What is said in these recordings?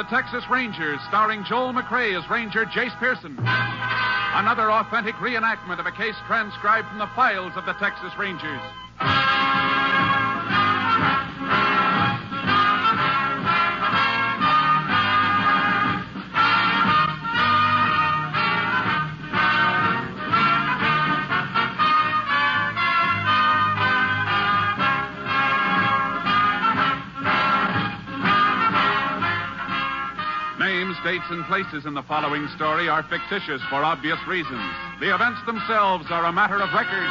the Texas Rangers, starring Joel McRae as Ranger Jace Pearson. Another authentic reenactment of a case transcribed from the files of the Texas Rangers. Names, dates, and places in the following story are fictitious for obvious reasons. The events themselves are a matter of record.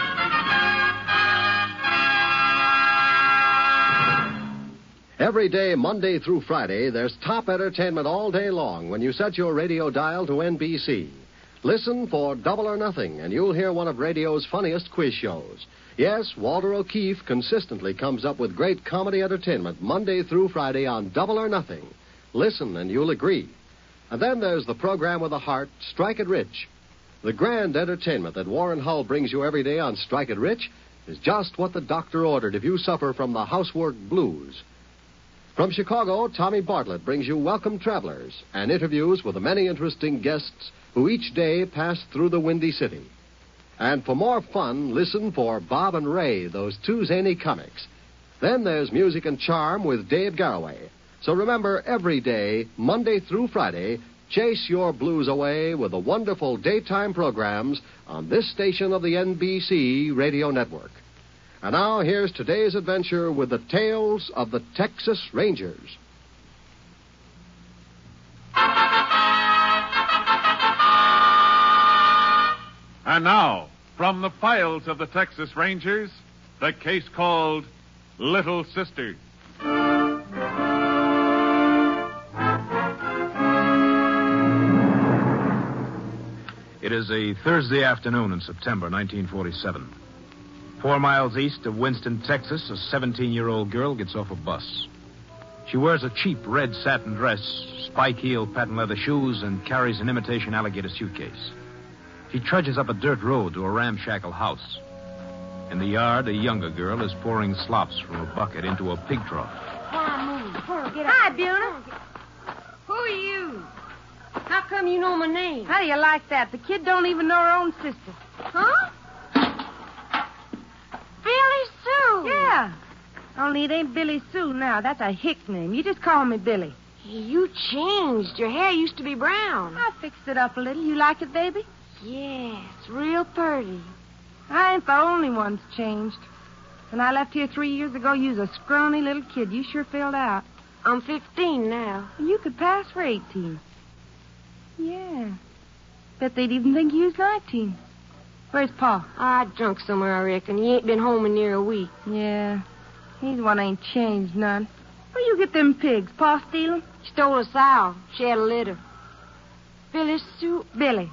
Every day, Monday through Friday, there's top entertainment all day long when you set your radio dial to NBC. Listen for Double or Nothing, and you'll hear one of radio's funniest quiz shows. Yes, Walter O'Keefe consistently comes up with great comedy entertainment Monday through Friday on Double or Nothing. Listen, and you'll agree. And then there's the program with the heart, Strike It Rich. The grand entertainment that Warren Hull brings you every day on Strike It Rich is just what the doctor ordered if you suffer from the housework blues. From Chicago, Tommy Bartlett brings you Welcome Travelers and interviews with the many interesting guests who each day pass through the Windy City. And for more fun, listen for Bob and Ray, those two zany comics. Then there's Music and Charm with Dave Garroway. So remember, every day, Monday through Friday, chase your blues away with the wonderful daytime programs on this station of the NBC Radio Network. And now, here's today's adventure with the tales of the Texas Rangers. And now, from the files of the Texas Rangers, the case called Little Sister. It is a Thursday afternoon in September 1947. 4 miles east of Winston, Texas, a 17-year-old girl gets off a bus. She wears a cheap red satin dress, spike-heeled patent leather shoes, and carries an imitation alligator suitcase. She trudges up a dirt road to a ramshackle house. In the yard, a younger girl is pouring slops from a bucket into a pig trough. Hi, Buna. Who are you? How come you know my name? How do you like that? The kid don't even know her own sister. Huh? Billy Sue. Yeah. Only it ain't Billy Sue now. That's a hick name. You just call me Billy. You changed. Your hair used to be brown. I fixed it up a little. You like it, baby? Yes, real pretty. I ain't the only one that's changed. When I left here 3 years ago, you was a scrawny little kid. You sure filled out. I'm 15 now. You could pass for 18. Yeah. Bet they'd even think you was 19. Where's Pa? Drunk somewhere, I reckon. He ain't been home in near a week. Yeah. He's one ain't changed none. Where you get them pigs? Pa steal 'em? Stole a sow. She had a litter. Billy Sue. Billy.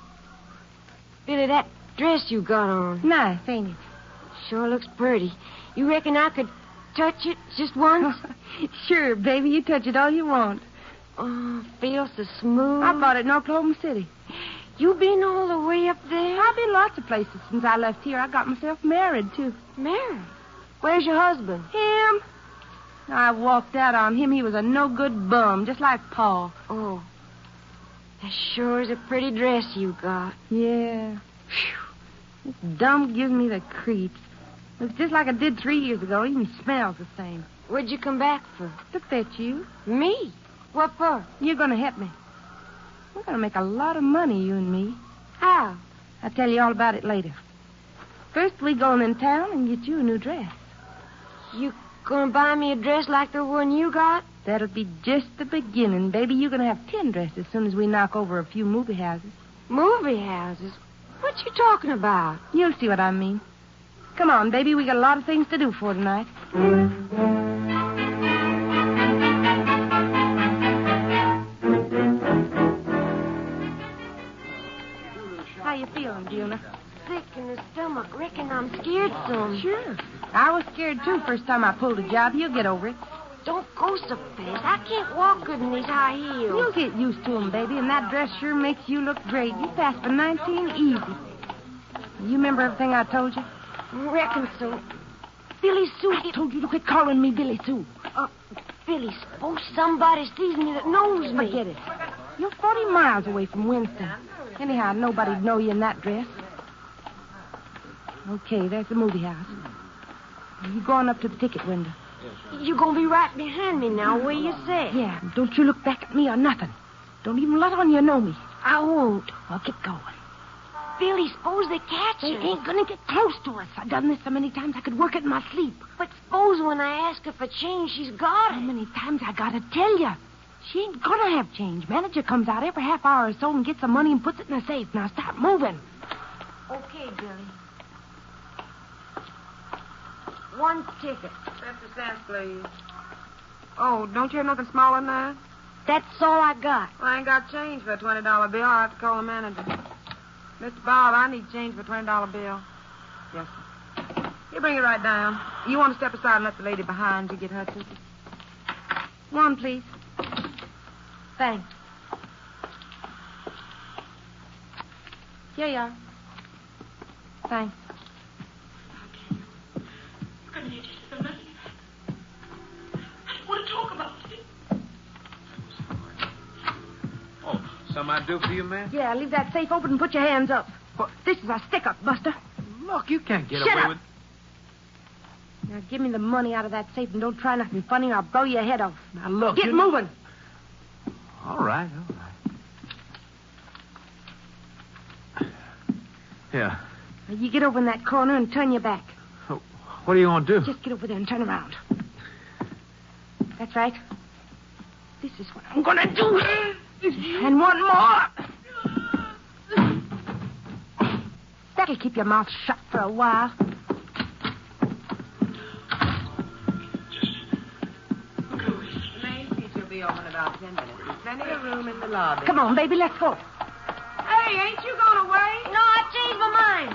Billy, that dress you got on. Nice, ain't it? Sure looks pretty. You reckon I could touch it just once? Sure, baby. You touch it all you want. Oh, feels so smooth. I bought it in Oklahoma City. You been all the way up there? I've been lots of places since I left here. I got myself married, too. Married? Where's your husband? Him. I walked out on him. He was a no-good bum, just like Pa. Oh. That sure is a pretty dress you got. Yeah. Whew. This dump gives me the creeps. Looks just like it did 3 years ago. Even smells the same. What'd you come back for? To fetch you. Me? What for? You're going to help me. We're going to make a lot of money, you and me. How? I'll tell you all about it later. First, we go in town and get you a new dress. You gonna buy me a dress like the one you got? That'll be just the beginning, baby. You're going to have 10 dresses as soon as we knock over a few movie houses. Movie houses? What you talking about? You'll see what I mean. Come on, baby. We got a lot of things to do for tonight. How you feeling, Buna? Sick in the stomach. Reckon I'm scared some. Sure. I was scared, too, first time I pulled a job. You'll get over it. Don't go so fast. I can't walk good in these high heels. You'll get used to them, baby, and that dress sure makes you look great. You passed for 19 easy. You remember everything I told you? Reckon so. Billy Sue. I told you to quit calling me Billy Sue. Billy, suppose somebody sees me that knows me. Forget it. You're 40 miles away from Winston. Anyhow, nobody'd know you in that dress. Okay, there's the movie house. You go on up to the ticket window. You're going to be right behind me now, where you say? Yeah, don't you look back at me or nothing. Don't even let on you know me. I won't. Well, get going. Billy, suppose they catch They her. ain't gonna get close to us. I've done this so many times I could work it in my sleep. But suppose when I ask her for change, she's got How it. many times I gotta tell you? She ain't gonna have change. Manager comes out every half hour or so and gets some money and puts it in a safe. Now start moving. Okay, Billy. 1 ticket. 50 cents, please. Oh, don't you have nothing smaller than that? That's all I got. Well, I ain't got change for a $20 bill. I'll have to call the manager. Mr. Bob, I need change for a $20 bill. Yes, sir. You bring it right down. You want to step aside and let the lady behind you get her ticket? 1, please. Thanks. Here you are. Thanks. You're going to need the money. I want to talk about it. Oh, something I do for you, man? Yeah, leave that safe open and put your hands up. What? This is a stick-up, Buster. Look, you can't get Shut away up. with... Now give me the money out of that safe and don't try nothing funny or I'll blow your head off. Now, look, Get moving. All right. Yeah. Now, you get over in that corner and turn your back. Oh, what are you going to do? Just get over there and turn around. That's right. This is what I'm going to do. And one more. That'll keep your mouth shut for a while. Main seats will be open about 10 minutes. There's plenty of room in the lobby. Come on, baby, let's go. Hey, ain't you going away? No, I changed my mind.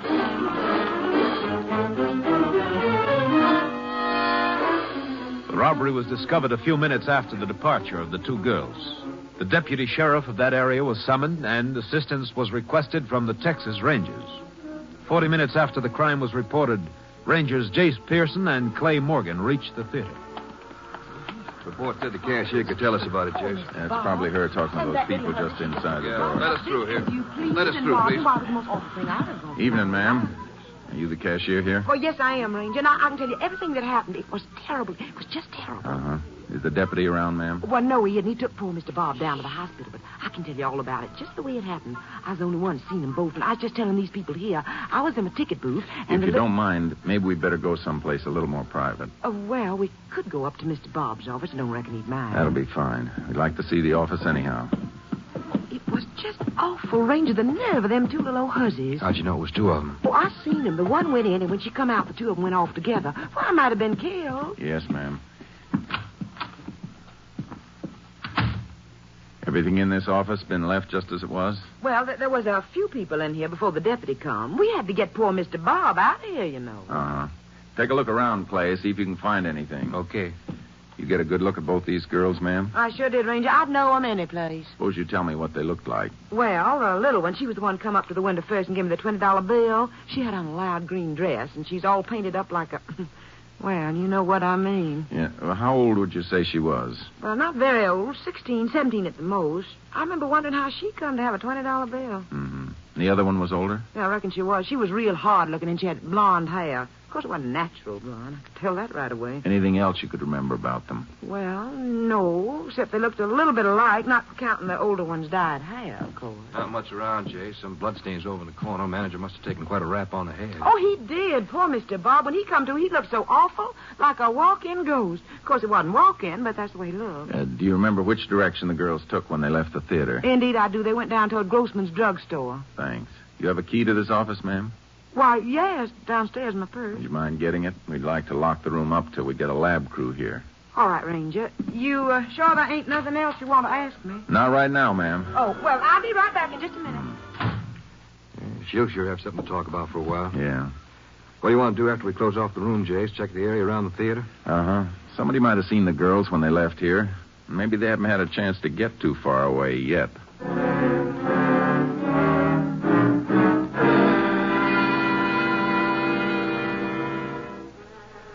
The robbery was discovered a few minutes after the departure of the 2 girls. The deputy sheriff of that area was summoned, and assistance was requested from the Texas Rangers. 40 minutes after the crime was reported, Rangers Jace Pearson and Clay Morgan reached the theater. Report said the cashier could tell us about it, Jace. That's probably her talking to those people just inside the Yeah, door. let us through here. Let us through, please. Evening, ma'am. Are you the cashier here? Oh, yes, I am, Ranger. Now, I can tell you everything that happened. It was terrible. It was just terrible. Uh-huh. Is the deputy around, ma'am? Well, no, he didn't. He took poor Mr. Bob down to the hospital, but I can tell you all about it, just the way it happened. I was the only one seen them both, and I was just telling these people here. I was in a ticket booth, and If you don't mind, maybe we'd better go someplace a little more private. Well, we could go up to Mr. Bob's office. I don't reckon he'd mind. That'll be fine. We'd like to see the office anyhow. It was just awful, Ranger, the nerve of them 2 little old hussies. How'd you know it was 2 of them? Oh, I seen them. The one went in, and when she come out, the 2 of them went off together. Well, I might have been killed. Yes, ma'am. Everything in this office been left just as it was? Well, there was a few people in here before the deputy come. We had to get poor Mr. Bob out of here, you know. Uh-huh. Take a look around, Clay, see if you can find anything. Okay. You get a good look at both these girls, ma'am? I sure did, Ranger. I'd know them any place. Suppose you tell me what they looked like. Well, the little one, she was the one come up to the window first and gave me the $20 bill. She had on a loud green dress, and she's all painted up like a... Well, you know what I mean. Yeah. Well, how old would you say she was? Well, not very old. 16, 17 at the most. I remember wondering how she come to have a $20 bill. Mm-hmm. The other one was older? Yeah, I reckon she was. She was real hard-looking, and she had blonde hair. Of course, it wasn't natural blonde. I could tell that right away. Anything else you could remember about them? Well, no, except they looked a little bit alike, not counting the older one's dyed hair, of course. Not much around, Jay. Some bloodstains over in the corner. Manager must have taken quite a rap on the head. Oh, he did. Poor Mr. Bob. When he come to, he looked so awful, like a walk-in ghost. Of course, it wasn't walk-in, but that's the way he looked. Do you remember which direction the girls took when they left the theater? Indeed, I do. They went down toward Grossman's drugstore. Thanks. You have a key to this office, ma'am? Why, yes, downstairs in my purse. Would you mind getting it? We'd like to lock the room up till we get a lab crew here. All right, Ranger. You sure there ain't nothing else you want to ask me? Not right now, ma'am. Oh, well, I'll be right back in just a minute. Yeah, she'll sure have something to talk about for a while. Yeah. What do you want to do after we close off the room, Jay? Check the area around the theater? Uh-huh. Somebody might have seen the girls when they left here. Maybe they haven't had a chance to get too far away yet.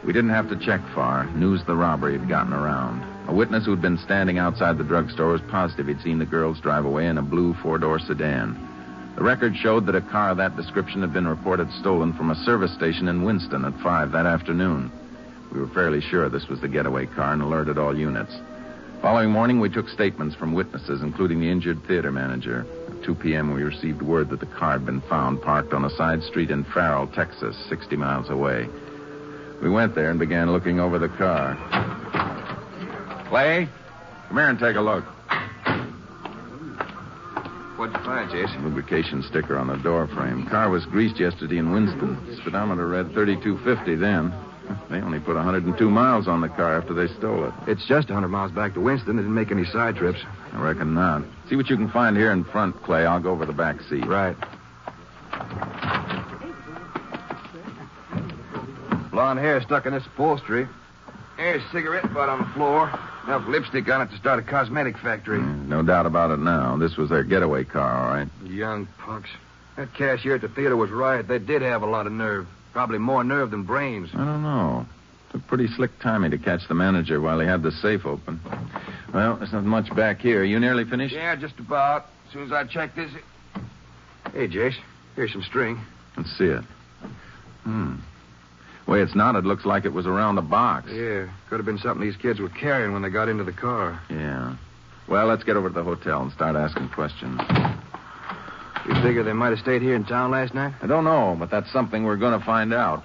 We didn't have to check far. News of the robbery had gotten around. A witness who'd been standing outside the drugstore was positive he'd seen the girls drive away in a blue four-door sedan. The record showed that a car of that description had been reported stolen from a service station in Winston at 5 that afternoon. We were fairly sure this was the getaway car and alerted all units. Following morning, we took statements from witnesses, including the injured theater manager. At 2 p.m., we received word that the car had been found parked on a side street in Farrell, Texas, 60 miles away. We went there and began looking over the car. Clay, come here and take a look. What'd you find, Jason? Lubrication sticker on the door frame. Car was greased yesterday in Winston. Speedometer read 3250 then. They only put 102 miles on the car after they stole it. It's just 100 miles back to Winston. They didn't make any side trips. I reckon not. See what you can find here in front, Clay. I'll go over the back seat. Right. Blonde hair stuck in this upholstery. Here's a cigarette butt on the floor. Enough lipstick on it to start a cosmetic factory. No doubt about it now. This was their getaway car, all right? Young punks. That cashier at the theater was right. They did have a lot of nerve. Probably more nerve than brains. I don't know. Took pretty slick timing to catch the manager while he had the safe open. Well, there's not much back here. You nearly finished? Yeah, just about. As soon as I check this... Hey, Jace, here's some string. Let's see it. Way it's knotted looks like it was around a box. Yeah, could have been something these kids were carrying when they got into the car. Yeah. Well, let's get over to the hotel and start asking questions. You figure they might have stayed here in town last night? I don't know, but that's something we're going to find out.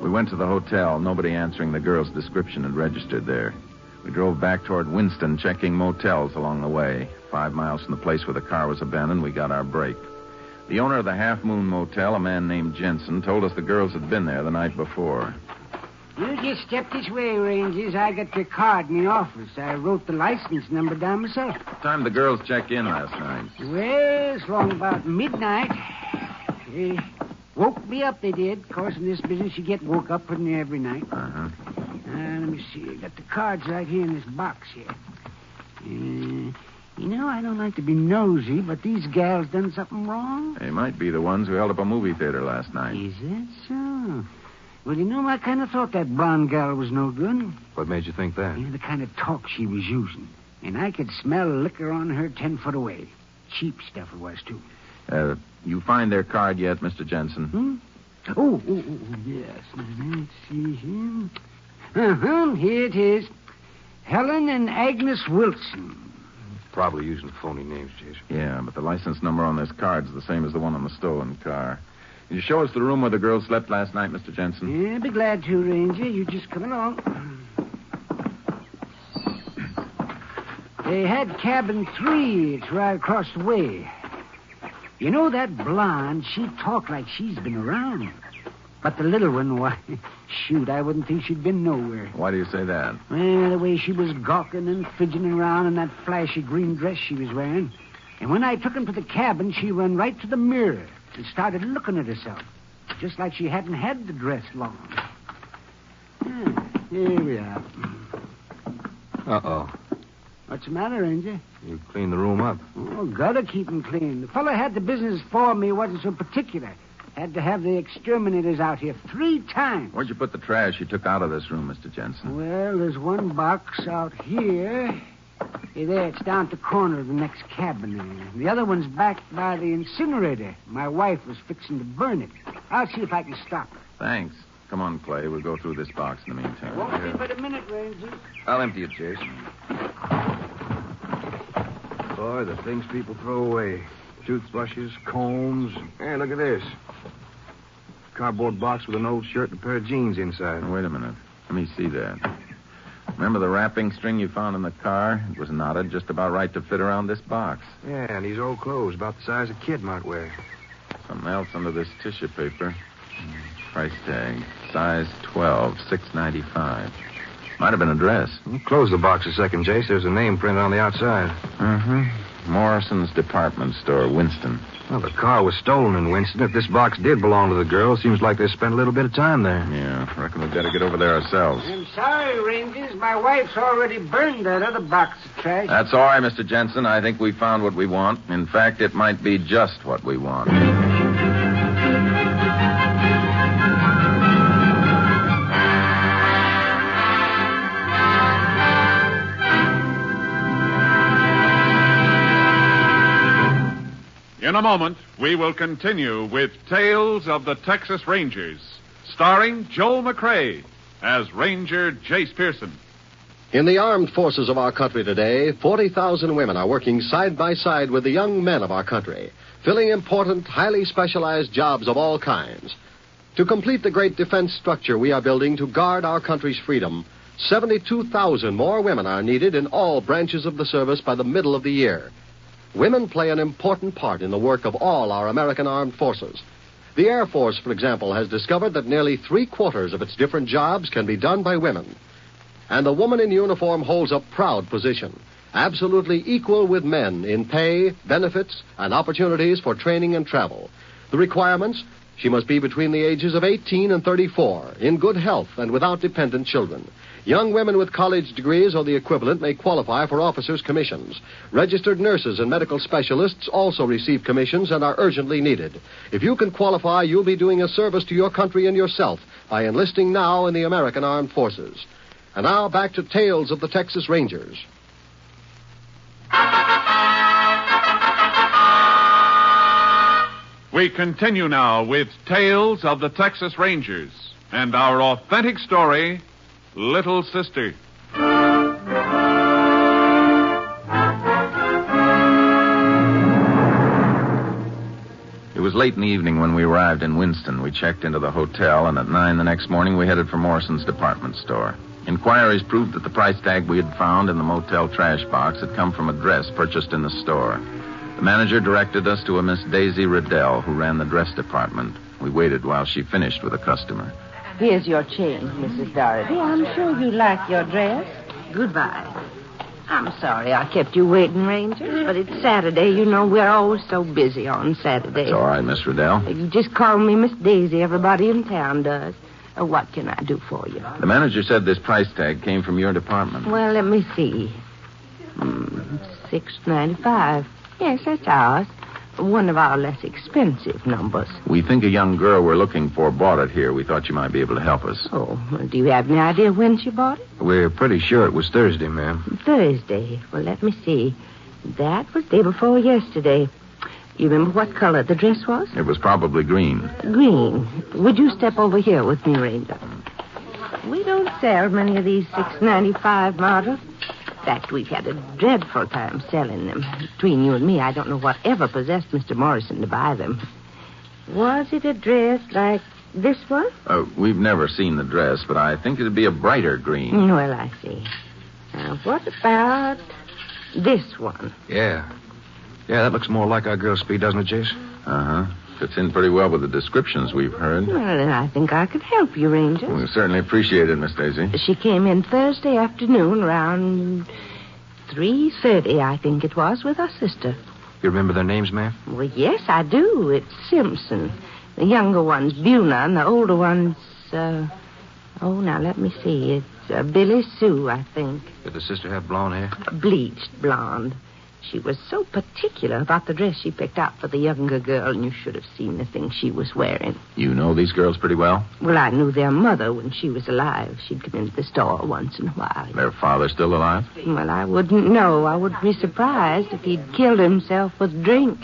We went to the hotel. Nobody answering the girl's description had registered there. We drove back toward Winston, checking motels along the way. 5 miles from the place where the car was abandoned, we got our break. The owner of the Half Moon Motel, a man named Jensen, told us the girls had been there the night before. You just step this way, Rangers. I got your card in the office. I wrote the license number down myself. What time did the girls check in last night? Well, it's long about midnight. They woke me up, they did. Of course, in this business, you get woke up pretty near every night. Uh-huh. Let me see. I got the cards right here in this box here. I don't like to be nosy, but these gals done something wrong. They might be the ones who held up a movie theater last night. Is that so? Well, I kind of thought that blonde gal was no good. What made you think that? The kind of talk she was using. And I could smell liquor on her 10 foot away. Cheap stuff it was, too. You find their card yet, Mr. Jensen? Oh, yes. Let's see here. Here it is. Helen and Agnes Wilson. Probably using phony names, Jason. Yeah, but the license number on this card's the same as the one on the stolen car. Can you show us the room where the girls slept last night, Mr. Jensen? Yeah, be glad to, Ranger. You just come along. They had cabin 3. It's right across the way. That blonde, she talked like she's been around. But the little one, why, shoot, I wouldn't think she'd been nowhere. Why do you say that? Well, the way she was gawking and fidgeting around in that flashy green dress she was wearing. And when I took him to the cabin, she run right to the mirror and started looking at herself, just like she hadn't had the dress long. Here we are. Uh-oh. What's the matter, Ranger? You cleaned the room up. Oh, gotta keep him clean. The fellow had the business for me, wasn't so particular. Had to have the exterminators out here 3 times. Where'd you put the trash you took out of this room, Mr. Jensen? Well, there's one box out here. Hey, there, it's down at the corner of the next cabin there. The other one's back by the incinerator. My wife was fixing to burn it. I'll see if I can stop her. Thanks. Come on, Clay. We'll go through this box in the meantime. Won't be but a minute, Ranger. I'll empty it, Jason. Boy, the things people throw away. Toothbrushes, combs. Hey, look at this. Cardboard box with an old shirt and a pair of jeans inside. Wait a minute. Let me see that. Remember the wrapping string you found in the car? It was knotted just about right to fit around this box. Yeah, and these old clothes, about the size a kid might wear. Something else under this tissue paper. Price tag. Size 12, $6.95. Might have been a dress. Close the box a second, Jace. There's a name printed on the outside. Morrison's Department Store, Winston. Well, the car was stolen in Winston. If this box did belong to the girl, seems like they spent a little bit of time there. Yeah, I reckon we've got to get over there ourselves. I'm sorry, Rangers. My wife's already burned that other box of trash. That's all right, Mr. Jensen. I think we found what we want. In fact, it might be just what we want. In a moment, we will continue with Tales of the Texas Rangers, starring Joel McCrea as Ranger Jace Pearson. In the armed forces of our country today, 40,000 women are working side by side with the young men of our country, filling important, highly specialized jobs of all kinds. To complete the great defense structure we are building to guard our country's freedom, 72,000 more women are needed in all branches of the service by the middle of the year. Women play an important part in the work of all our American armed forces. The Air Force, for example, has discovered that nearly 3/4 of its different jobs can be done by women. And the woman in uniform holds a proud position, absolutely equal with men in pay, benefits, and opportunities for training and travel. The requirements: she must be between the ages of 18 and 34, in good health and without dependent children. Young women with college degrees or the equivalent may qualify for officers' commissions. Registered nurses and medical specialists also receive commissions and are urgently needed. If you can qualify, you'll be doing a service to your country and yourself by enlisting now in the American Armed Forces. And now back to Tales of the Texas Rangers. We continue now with Tales of the Texas Rangers and our authentic story, Little Sister. It was late in the evening when we arrived in Winston. We checked into the hotel, and at 9 the next morning we headed for Morrison's department store. Inquiries proved that the price tag we had found in the motel trash box had come from a dress purchased in the store. The manager directed us to a Miss Daisy Riddell, who ran the dress department. We waited while she finished with a customer. Here's your change, Mrs. Doherty. I'm sure you like your dress. Goodbye. I'm sorry I kept you waiting, Rangers, but it's Saturday. You know, we're always so busy on Saturday. It's all right, Miss Riddell. You just call me Miss Daisy. Everybody in town does. What can I do for you? The manager said this price tag came from your department. Well, let me see. $6.95. Yes, that's ours. One of our less expensive numbers. We think a young girl we're looking for bought it here. We thought you might be able to help us. Oh, well, do you have any idea when she bought it? We're pretty sure it was Thursday, ma'am. Thursday. Well, let me see. That was day before yesterday. You remember what color the dress was? It was probably green. Green. Would you step over here with me, Ranger? We don't sell many of these $6.95 models. In fact, we've had a dreadful time selling them. Between you and me, I don't know whatever possessed Mr. Morrison to buy them. Was it a dress like this one? We've never seen the dress, but I think it'd be a brighter green. Well, I see. Now, what about this one? Yeah, that looks more like our girl's speed, doesn't it, Jace? Uh-huh. Fits in pretty well with the descriptions we've heard. Well, then I think I could help you, Ranger. We certainly appreciate it, Miss Daisy. She came in Thursday afternoon around 3:30, I think it was, with her sister. You remember their names, ma'am? Well, yes, I do. It's Simpson. The younger one's Buna, and the older one's, now let me see. It's Billy Sue, I think. Did the sister have blonde hair? Bleached blonde. She was so particular about the dress she picked out for the younger girl, and you should have seen the thing she was wearing. You know these girls pretty well? Well, I knew their mother when she was alive. She'd come into the store once in a while. Their father still alive? Well, I wouldn't know. I wouldn't be surprised if he'd killed himself with drink.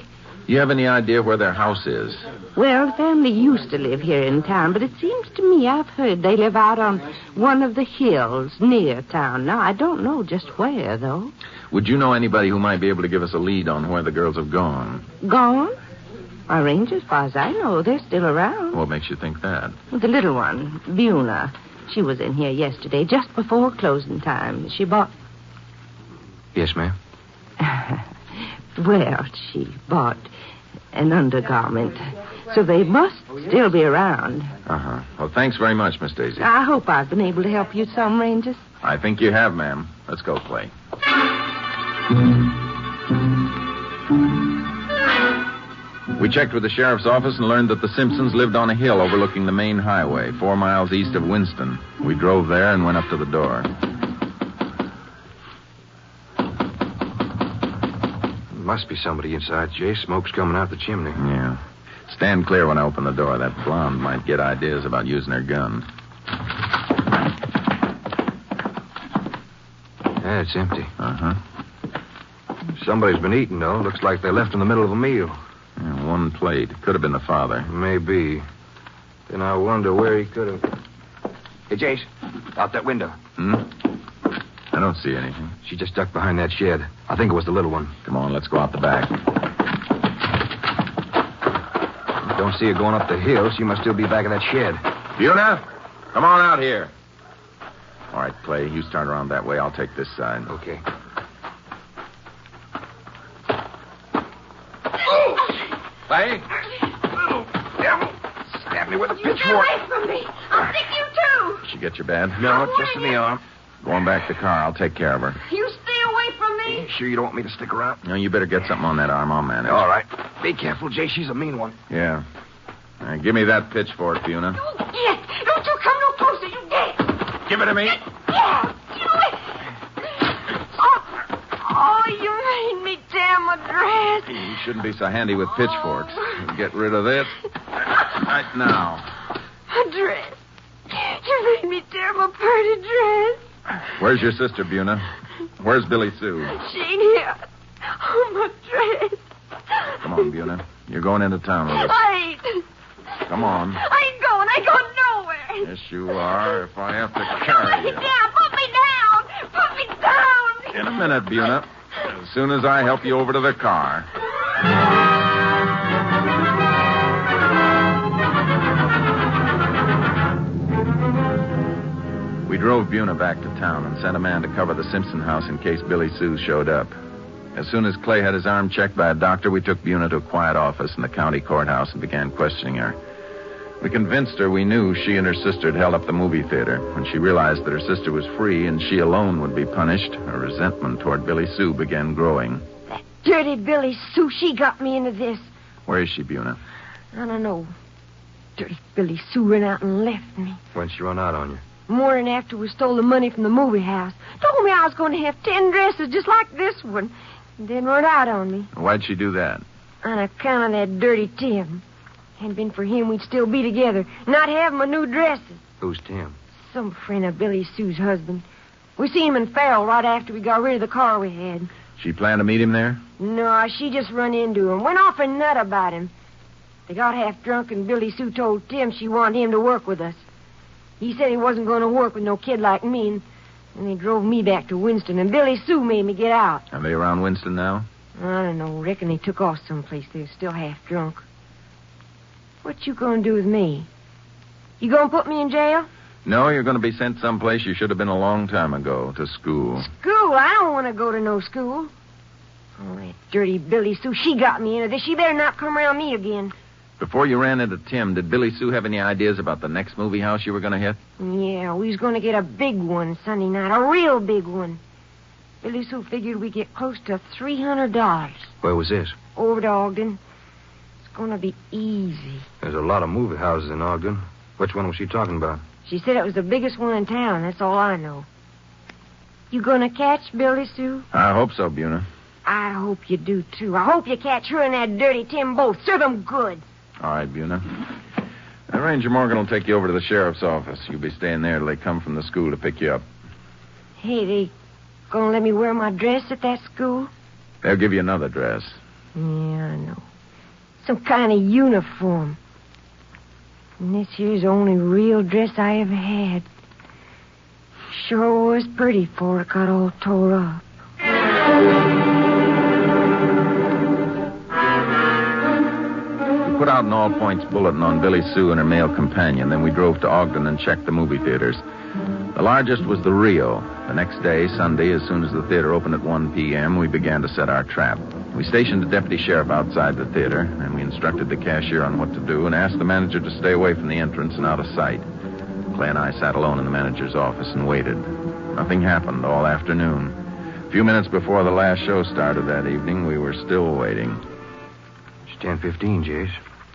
You have any idea where their house is? Well, the family used to live here in town, but it seems to me I've heard they live out on one of the hills near town. Now, I don't know just where, though. Would you know anybody who might be able to give us a lead on where the girls have gone? Gone? Our Ranger, as far as I know, they're still around. What makes you think that? The little one, Buna. She was in here yesterday, just before closing time. She bought... Yes, ma'am. Well, she bought an undergarment. So they must still be around. Uh-huh. Well, thanks very much, Miss Daisy. I hope I've been able to help you some, Rangers. I think you have, ma'am. Let's go, Clay. We checked with the sheriff's office and learned that the Simpsons lived on a hill overlooking the main highway, 4 miles east of Winston. We drove there and went up to the door. Must be somebody inside, Jay. Smoke's coming out the chimney. Yeah. Stand clear when I open the door. That blonde might get ideas about using her gun. Yeah, it's empty. Uh-huh. Somebody's been eating, though. Looks like they left in the middle of a meal. one plate. Could have been the father. Maybe. Then I wonder where he could have... Hey, Jace, out that window. I don't see anything. She just ducked behind that shed. I think it was the little one. Come on, let's go out the back. Don't see her going up the hill. She must still be back of that shed. Buna, come on out here. All right, Clay, you start around that way. I'll take this side. Okay. Clay? Little devil. Stabbed me with a Get pitchfork. away from me. I'll stick you, too. Did she get you bad? No, just in the arm. Going back to the car. I'll take care of her. You stay away from me. You sure you don't want me to stick around? No, you better get something on that arm. I'll manage. All right. Be careful, Jay. She's a mean one. Yeah. Give me that pitchfork, Buna. You get. Don't you come no closer. You get. Give it to me. Yeah. Oh, you made me tear my dress. You shouldn't be so handy with pitchforks. Get rid of this right now. My dress. You made me tear my pretty dress. Where's your sister, Buna? Where's Billy Sue? She ain't here. Oh, my dress. Come on, Buna. You're going into town with us. I ain't. Come on. I ain't going. I ain't going nowhere. Yes, you are. If I have to carry you. Yeah, put me down. Put me down. In a minute, Buna. As soon as I help you over to the car. We drove Buna back to town and sent a man to cover the Simpson house in case Billy Sue showed up. As soon as Clay had his arm checked by a doctor, we took Buna to a quiet office in the county courthouse and began questioning her. We convinced her we knew she and her sister had held up the movie theater. When she realized that her sister was free and she alone would be punished, her resentment toward Billy Sue began growing. That dirty Billy Sue, she got me into this. Where is she, Buna? I don't know. Dirty Billy Sue ran out and left me. When'd she run out on you? Morning after we stole the money from the movie house. Told me I was going to have 10 dresses just like this one. And then run out on me. Why'd she do that? On account of that dirty Tim. Hadn't been for him, we'd still be together. Not have my new dresses. Who's Tim? Some friend of Billy Sue's husband. We seen him in Farrell right after we got rid of the car we had. She planned to meet him there? No, she just run into him. Went off a nut about him. They got half drunk and Billy Sue told Tim she wanted him to work with us. He said he wasn't going to work with no kid like me, and they drove me back to Winston, and Billy Sue made me get out. Are they around Winston now? I don't know. Reckon they took off someplace. They were still half drunk. What you going to do with me? You going to put me in jail? No, you're going to be sent someplace you should have been a long time ago, to school. School? I don't want to go to no school. Oh, that dirty Billy Sue, she got me into this. She better not come around me again. Before you ran into Tim, did Billy Sue have any ideas about the next movie house you were going to hit? Yeah, we was going to get a big one Sunday night, a real big one. Billy Sue figured we'd get close to $300. Where was this? Over to Ogden. It's going to be easy. There's a lot of movie houses in Ogden. Which one was she talking about? She said it was the biggest one in town. That's all I know. You going to catch Billy Sue? I hope so, Buna. I hope you do, too. I hope you catch her and that dirty Tim both. Serve them good. All right, Buna. Ranger Morgan will take you over to the sheriff's office. You'll be staying there till they come from the school to pick you up. Hey, they gonna let me wear my dress at that school? They'll give you another dress. Yeah, I know. Some kind of uniform. And this here's the only real dress I ever had. Sure was pretty before it got all tore up. We put out an all-points bulletin on Billy Sue and her male companion. Then we drove to Ogden and checked the movie theaters. The largest was the Rio. The next day, Sunday, as soon as the theater opened at 1 p.m., we began to set our trap. We stationed a deputy sheriff outside the theater, and we instructed the cashier on what to do and asked the manager to stay away from the entrance and out of sight. Clay and I sat alone in the manager's office and waited. Nothing happened all afternoon. A few minutes before the last show started that evening, we were still waiting. It's 10:15, Jace.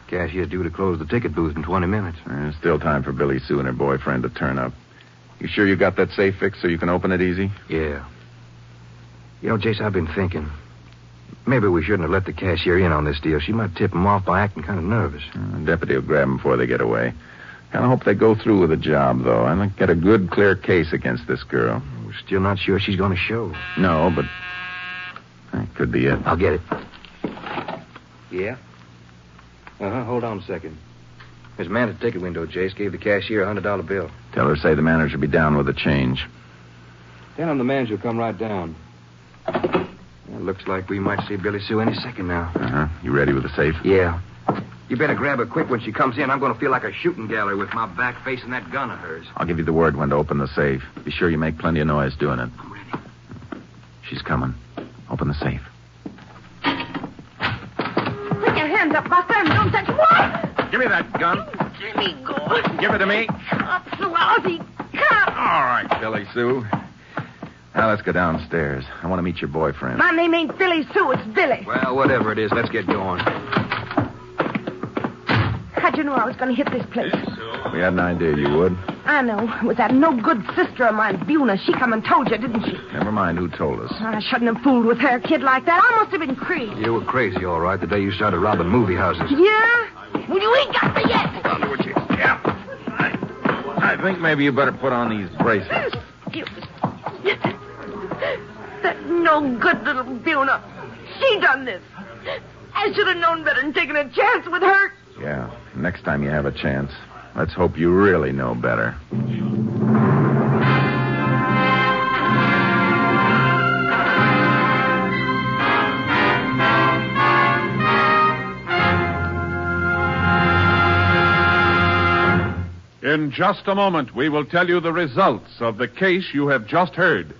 Cashier due to close the ticket booth in 20 minutes. There's still time for Billy Sue and her boyfriend to turn up. You sure you got that safe fixed so you can open it easy? Yeah. You know, Jace, I've been thinking. Maybe we shouldn't have let the cashier in on this deal. She might tip him off by acting kind of nervous. The deputy will grab them before they get away. Kind of hope they go through with the job, though. I'd like to get a good, clear case against this girl. We're still not sure she's going to show. No, but that could be it. I'll get it. Yeah? Hold on a second. There's a man at the ticket window, Jace. Gave the cashier a $100 bill. Tell her say the manager be down with the change. Tell him the manager will come right down. It looks like we might see Billy Sue any second now. You ready with the safe? Yeah. You better grab her quick when she comes in. I'm going to feel like a shooting gallery with my back facing that gun of hers. I'll give you the word when to open the safe. Be sure you make plenty of noise doing it. I'm ready. She's coming. Open the safe. Put your hands up, Buster, and don't touch what? Give me that gun. Let me go. Give it to me. Cops, lousy cops. All right. Billy Sue. Now let's go downstairs. I want to meet your boyfriend. My name ain't Billy Sue, it's Billy. Well, whatever it is, let's get going. How'd you know I was going to hit this place? We had an idea you would. I know. It was that no-good sister of mine, Buna. She come and told you, didn't she? Never mind who told us. I shouldn't have fooled with her, a kid like that. I must have been crazy. You were crazy, all right, the day you started robbing movie houses. Yeah? Well, you ain't got me yet. Hold on to it, Jace. Yeah. I think maybe you better put on these bracelets. That no-good little Buna. She done this. I should have known better than taking a chance with her. Yeah. Next time you have a chance, let's hope you really know better. In just a moment, we will tell you the results of the case you have just heard.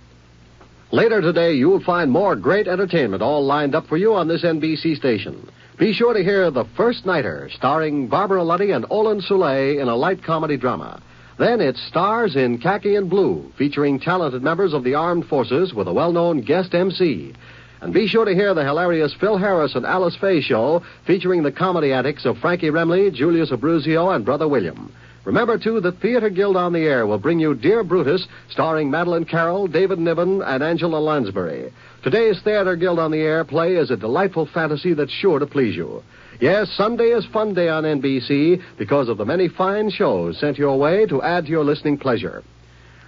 Later today, you'll find more great entertainment all lined up for you on this NBC station. Be sure to hear The First Nighter, starring Barbara Luddy and Olin Soule in a light comedy drama. Then it's Stars in Khaki and Blue, featuring talented members of the armed forces with a well-known guest MC. And be sure to hear the hilarious Phil Harris and Alice Faye show, featuring the comedy antics of Frankie Remley, Julius Abruzio, and Brother William. Remember, too, that Theater Guild on the Air will bring you Dear Brutus, starring Madeline Carroll, David Niven, and Angela Lansbury. Today's Theater Guild on the Air play is a delightful fantasy that's sure to please you. Yes, Sunday is Fun Day on NBC because of the many fine shows sent your way to add to your listening pleasure.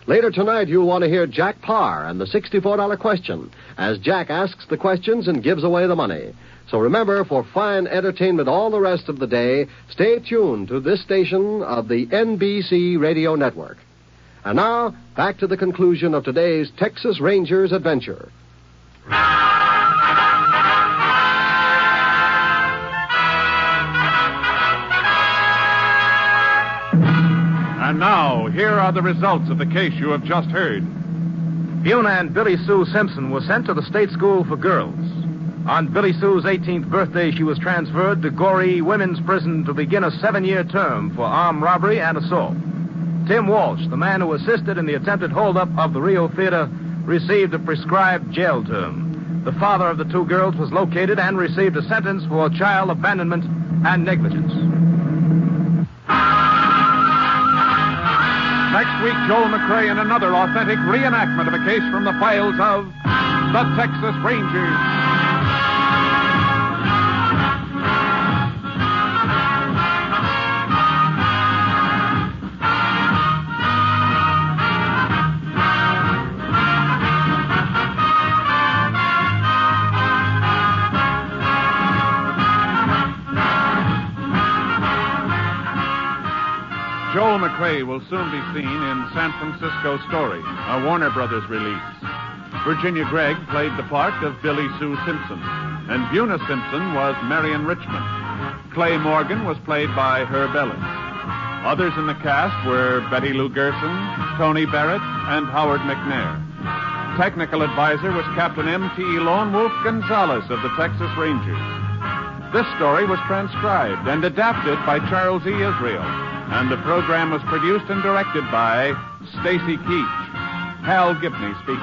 Later tonight, you'll want to hear Jack Parr and the $64 question, as Jack asks the questions and gives away the money. So remember, for fine entertainment all the rest of the day, stay tuned to this station of the NBC Radio Network. And now, back to the conclusion of today's Texas Rangers adventure. And now, here are the results of the case you have just heard. Buna and Billy Sue Simpson were sent to the state school for girls. On Billy Sue's 18th birthday, she was transferred to Goree Women's Prison to begin a 7-year term for armed robbery and assault. Tim Walsh, the man who assisted in the attempted holdup of the Rio Theater, received a prescribed jail term. The father of the two girls was located and received a sentence for child abandonment and negligence. Next week, Joel McRae in another authentic reenactment of a case from the files of the Texas Rangers. Joel McRae will soon be seen in San Francisco Story, a Warner Brothers release. Virginia Gregg played the part of Billy Sue Simpson, and Buna Simpson was Marion Richmond. Clay Morgan was played by Herb Ellis. Others in the cast were Betty Lou Gerson, Tony Barrett, and Howard McNair. Technical advisor was Captain M.T. Lone Wolf Gonzaullas of the Texas Rangers. This story was transcribed and adapted by Charles E. Israel, and the program was produced and directed by Stacy Keach. Hal Gibney speaking.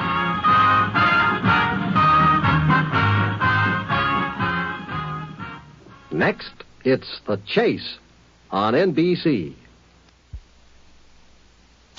Next, it's The Chase on NBC.